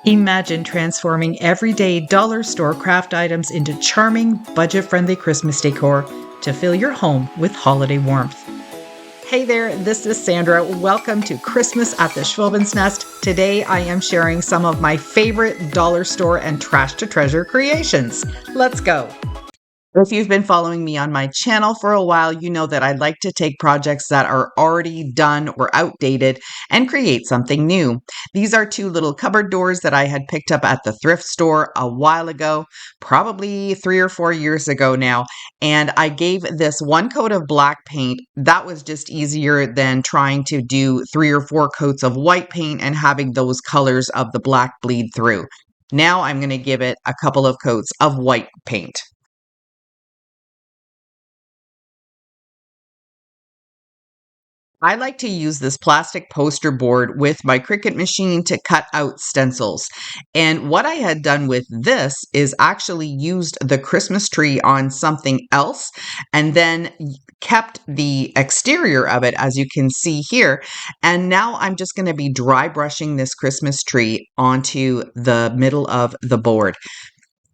Imagine transforming everyday dollar store craft items into charming, budget-friendly Christmas decor to fill your home with holiday warmth. Hey there, this is Sandra. Welcome to Christmas at the Schwowin's Nest. Today I am sharing some of my favorite dollar store and trash to treasure creations. Let's go. If you've been following me on my channel for a while, you know that I like to take projects that are already done or outdated and create something new. These are two little cupboard doors that I had picked up at the thrift store a while ago, probably 3 or 4 years ago now. And I gave this one coat of black paint. That was just easier than trying to do 3 or 4 coats of white paint and having those colors of the black bleed through. Now I'm going to give it a couple of coats of white paint. I like to use this plastic poster board with my Cricut machine to cut out stencils. And what I had done with this is actually used the Christmas tree on something else and then kept the exterior of it, as you can see here. And now I'm just going to be dry brushing this Christmas tree onto the middle of the board.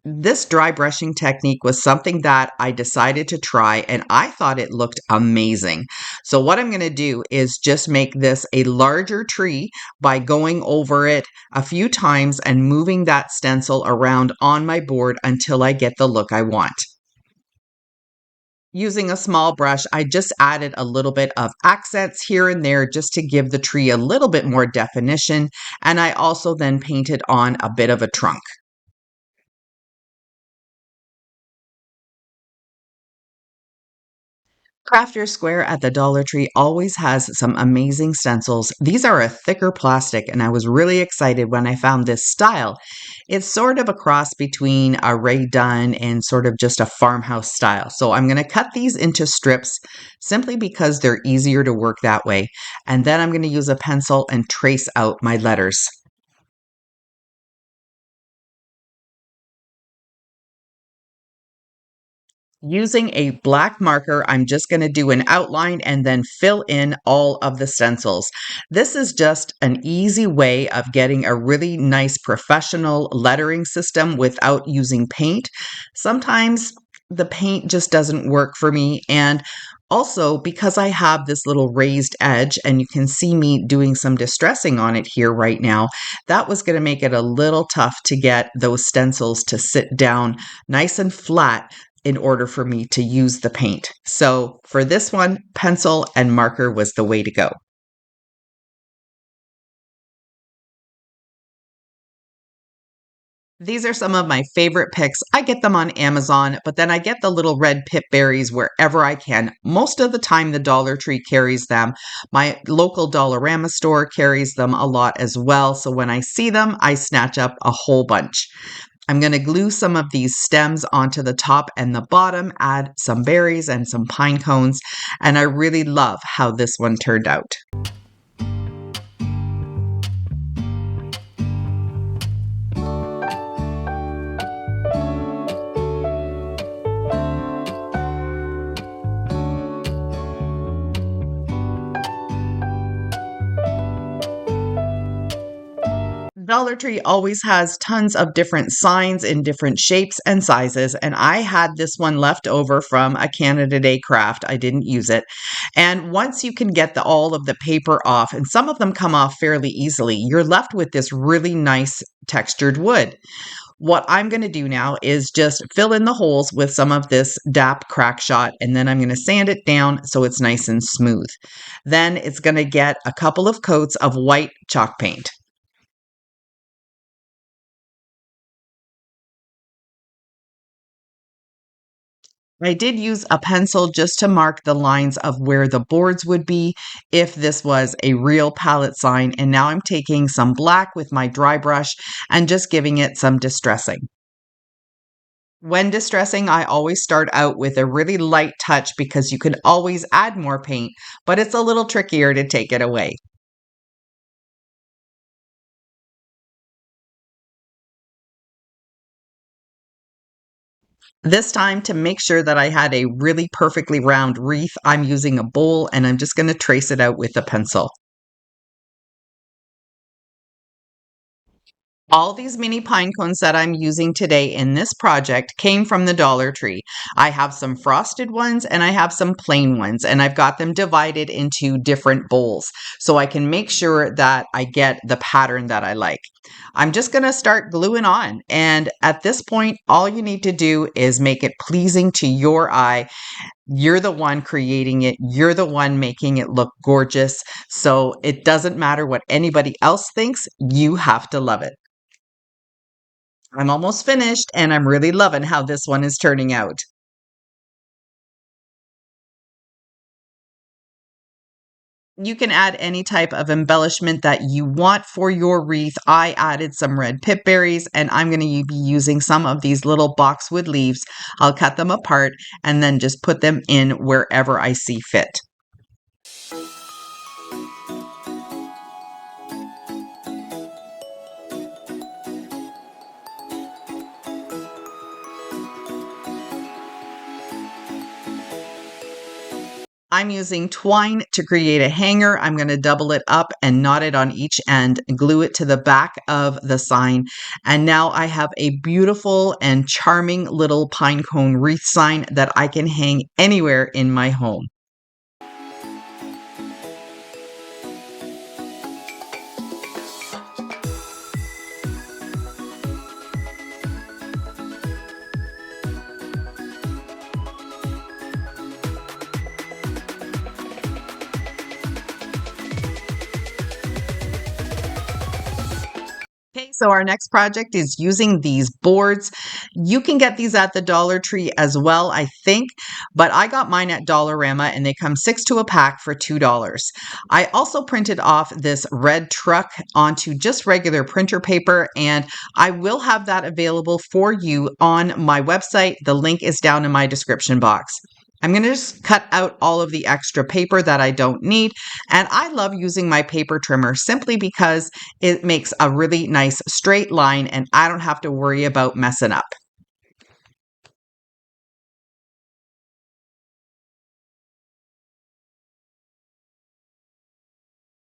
This dry brushing technique was something that I decided to try and I thought it looked amazing. So what I'm going to do is just make this a larger tree by going over it a few times and moving that stencil around on my board until I get the look I want. Using a small brush, I just added a little bit of accents here and there just to give the tree a little bit more definition, and I also then painted on a bit of a trunk. Crafter Square at the Dollar Tree always has some amazing stencils. These are a thicker plastic, and I was really excited when I found this style. It's sort of a cross between a Ray Dunn and sort of just a farmhouse style. So I'm going to cut these into strips simply because they're easier to work that way. And then I'm going to use a pencil and trace out my letters. Using a black marker, I'm just going to do an outline and then fill in all of the stencils. This is just an easy way of getting a really nice professional lettering system without using paint. Sometimes the paint just doesn't work for me, and also because I have this little raised edge and you can see me doing some distressing on it here right now, that was going to make it a little tough to get those stencils to sit down nice and flat in order for me to use the paint. So for this one, pencil and marker was the way to go. These are some of my favorite picks. I get them on Amazon, but then I get the little red pip berries wherever I can. Most of the time, the Dollar Tree carries them. My local Dollarama store carries them a lot as well. So when I see them, I snatch up a whole bunch. I'm going to glue some of these stems onto the top and the bottom, add some berries and some pine cones, and I really love how this one turned out. Dollar Tree always has tons of different signs in different shapes and sizes, and I had this one left over from a Canada Day craft. I didn't use it. And once you can get all of the paper off, and some of them come off fairly easily, you're left with this really nice textured wood. What I'm going to do now is just fill in the holes with some of this DAP crack shot, and then I'm going to sand it down so it's nice and smooth. Then it's going to get a couple of coats of white chalk paint. I did use a pencil just to mark the lines of where the boards would be if this was a real palette sign. And now I'm taking some black with my dry brush and just giving it some distressing. When distressing, I always start out with a really light touch because you can always add more paint, but it's a little trickier to take it away. This time, to make sure that I had a really perfectly round wreath, I'm using a bowl and I'm just going to trace it out with a pencil. All these mini pine cones that I'm using today in this project came from the Dollar Tree. I have some frosted ones and I have some plain ones, and I've got them divided into different bowls so I can make sure that I get the pattern that I like. I'm just going to start gluing on, and at this point, all you need to do is make it pleasing to your eye. You're the one creating it. You're the one making it look gorgeous. So it doesn't matter what anybody else thinks. You have to love it. I'm almost finished and I'm really loving how this one is turning out. You can add any type of embellishment that you want for your wreath. I added some red pip berries and I'm going to be using some of these little boxwood leaves. I'll cut them apart and then just put them in wherever I see fit. I'm using twine to create a hanger. I'm going to double it up and knot it on each end, glue it to the back of the sign. And now I have a beautiful and charming little pine cone wreath sign that I can hang anywhere in my home. Okay, so our next project is using these boards. You can get these at the Dollar Tree as well, I think, but I got mine at Dollarama and they come 6 to a pack for $2. I also printed off this red truck onto just regular printer paper, and I will have that available for you on my website. The link is down in my description box. I'm going to just cut out all of the extra paper that I don't need. And I love using my paper trimmer simply because it makes a really nice straight line and I don't have to worry about messing up.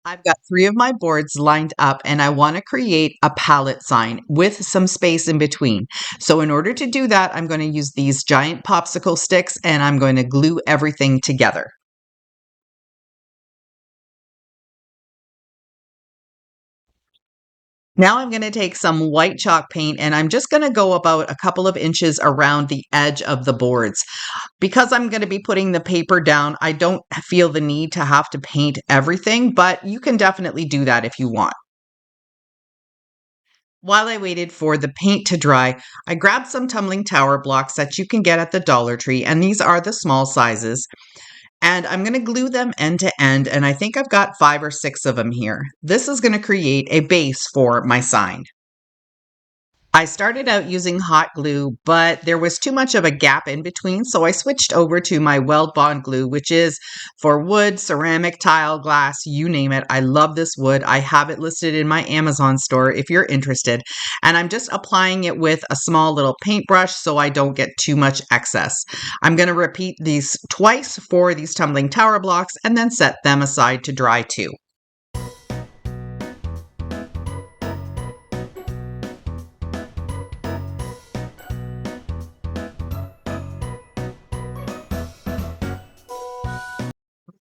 I've got 3 of my boards lined up and I want to create a palette sign with some space in between. So in order to do that, I'm going to use these giant popsicle sticks and I'm going to glue everything together. Now I'm going to take some white chalk paint and I'm just going to go about a couple of inches around the edge of the boards. Because I'm going to be putting the paper down, I don't feel the need to have to paint everything, but you can definitely do that if you want. While I waited for the paint to dry, I grabbed some tumbling tower blocks that you can get at the Dollar Tree, and these are the small sizes. And I'm going to glue them end to end, and I think I've got 5 or 6 of them here. This is going to create a base for my sign. I started out using hot glue, but there was too much of a gap in between, so I switched over to my Weldbond glue, which is for wood, ceramic, tile, glass, you name it. I love this wood. I have it listed in my Amazon store if you're interested. And I'm just applying it with a small little paintbrush so I don't get too much excess. I'm going to repeat these twice for these tumbling tower blocks and then set them aside to dry too.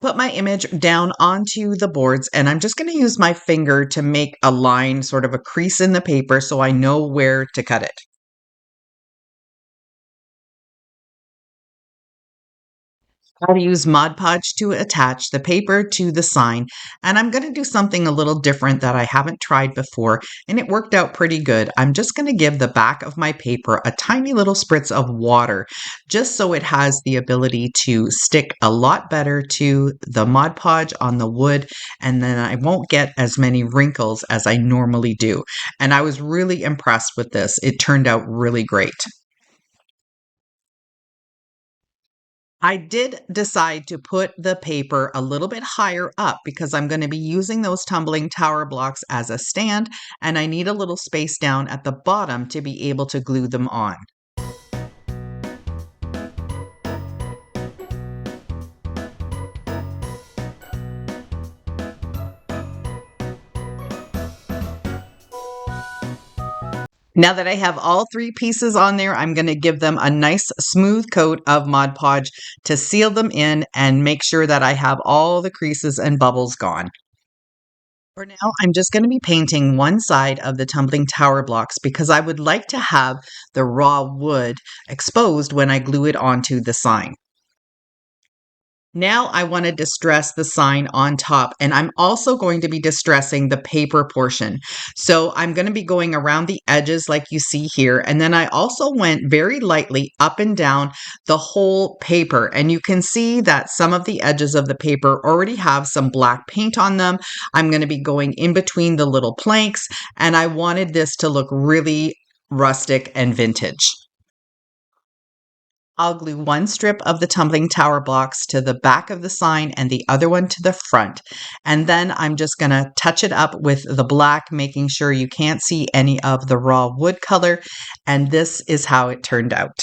Put my image down onto the boards and I'm just going to use my finger to make a line, sort of a crease in the paper so I know where to cut it. I'll use Mod Podge to attach the paper to the sign, and I'm going to do something a little different that I haven't tried before, and it worked out pretty good. I'm just going to give the back of my paper a tiny little spritz of water, just so it has the ability to stick a lot better to the Mod Podge on the wood, and then I won't get as many wrinkles as I normally do. And I was really impressed with this. It turned out really great. I did decide to put the paper a little bit higher up because I'm going to be using those tumbling tower blocks as a stand, and I need a little space down at the bottom to be able to glue them on. Now that I have all three pieces on there, I'm going to give them a nice smooth coat of Mod Podge to seal them in and make sure that I have all the creases and bubbles gone. For now, I'm just going to be painting one side of the tumbling tower blocks because I would like to have the raw wood exposed when I glue it onto the sign. Now I want to distress the sign on top, and I'm also going to be distressing the paper portion. So I'm going to be going around the edges like you see here, and then I also went very lightly up and down the whole paper, and you can see that some of the edges of the paper already have some black paint on them. I'm going to be going in between the little planks, and I wanted this to look really rustic and vintage. I'll glue one strip of the tumbling tower blocks to the back of the sign and the other one to the front. And then I'm just going to touch it up with the black, making sure you can't see any of the raw wood color. And this is how it turned out.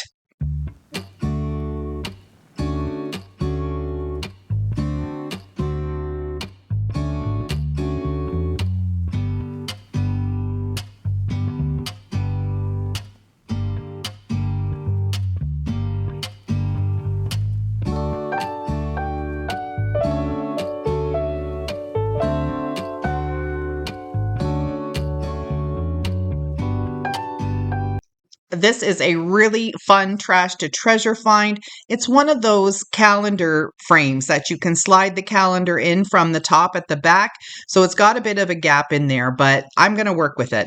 This is a really fun trash to treasure find. It's one of those calendar frames that you can slide the calendar in from the top at the back. So it's got a bit of a gap in there, but I'm going to work with it.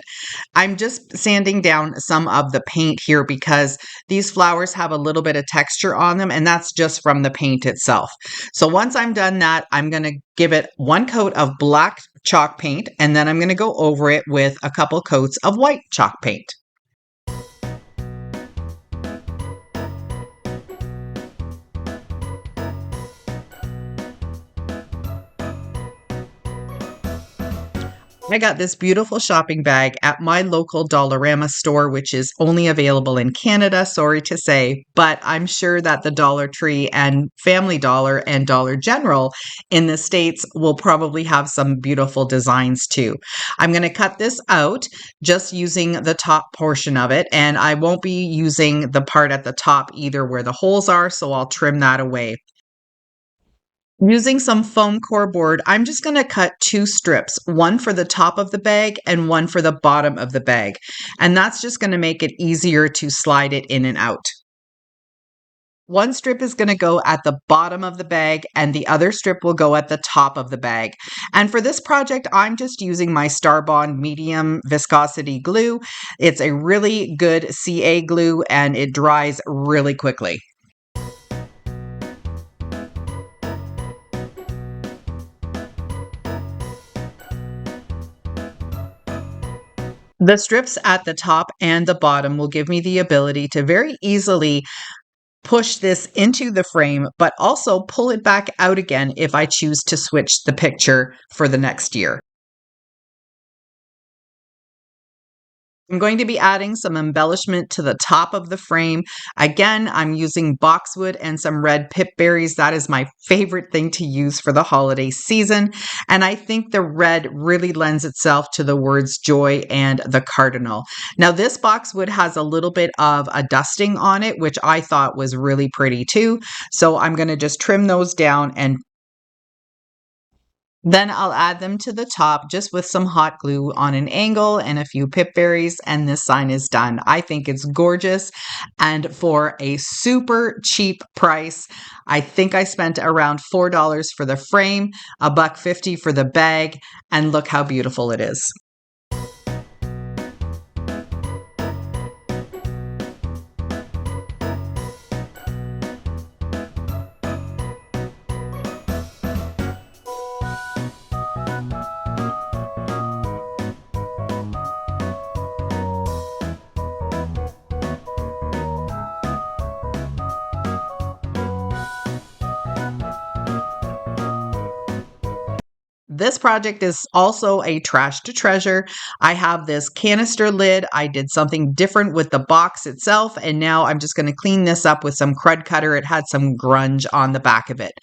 I'm just sanding down some of the paint here because these flowers have a little bit of texture on them, and that's just from the paint itself. So once I'm done that, I'm going to give it one coat of black chalk paint, and then I'm going to go over it with a couple coats of white chalk paint. I got this beautiful shopping bag at my local Dollarama store, which is only available in Canada, sorry to say, but I'm sure that the Dollar Tree and Family Dollar and Dollar General in the States will probably have some beautiful designs too. I'm going to cut this out just using the top portion of it, and I won't be using the part at the top either where the holes are, so I'll trim that away. Using some foam core board, I'm just going to cut two strips, one for the top of the bag and one for the bottom of the bag. And that's just going to make it easier to slide it in and out. One strip is going to go at the bottom of the bag and the other strip will go at the top of the bag. And for this project, I'm just using my Starbond medium viscosity glue. It's a really good CA glue and it dries really quickly. The strips at the top and the bottom will give me the ability to very easily push this into the frame, but also pull it back out again if I choose to switch the picture for the next year. I'm going to be adding some embellishment to the top of the frame. Again, I'm using boxwood and some red pip berries. That is my favorite thing to use for the holiday season. And I think the red really lends itself to the words joy and the cardinal. Now, this boxwood has a little bit of a dusting on it, which I thought was really pretty too. So I'm going to just trim those down and then I'll add them to the top just with some hot glue on an angle and a few pip berries, and this sign is done. I think it's gorgeous, and for a super cheap price, I think I spent around $4 for the frame, $1.50 for the bag, and look how beautiful it is. This project is also a trash to treasure. I have this canister lid. I did something different with the box itself, and now I'm just going to clean this up with some crud cutter. It had some grunge on the back of it.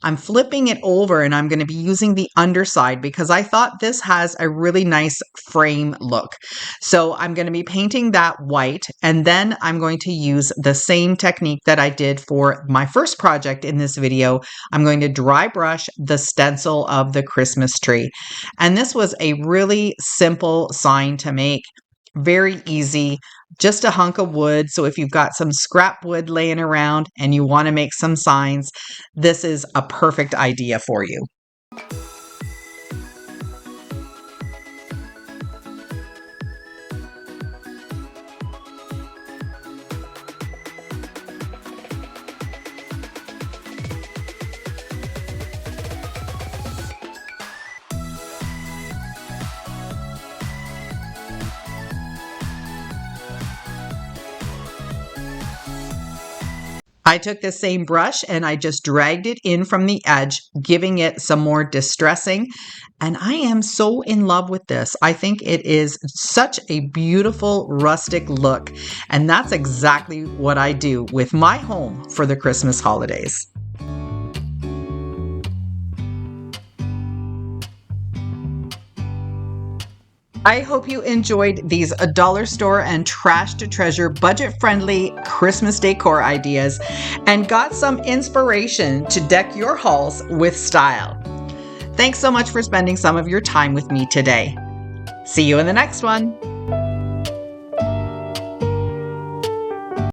I'm flipping it over and I'm going to be using the underside because I thought this has a really nice frame look. So I'm going to be painting that white, and then I'm going to use the same technique that I did for my first project in this video. I'm going to dry brush the stencil of the Christmas tree. And this was a really simple sign to make. Very easy, just a hunk of wood. So if you've got some scrap wood laying around and you want to make some signs, this is a perfect idea for you. I took the same brush and I just dragged it in from the edge, giving it some more distressing. And I am so in love with this. I think it is such a beautiful rustic look. And that's exactly what I do with my home for the Christmas holidays. I hope you enjoyed these dollar store and trash to treasure budget-friendly Christmas decor ideas and got some inspiration to deck your halls with style. Thanks so much for spending some of your time with me today. See you in the next one.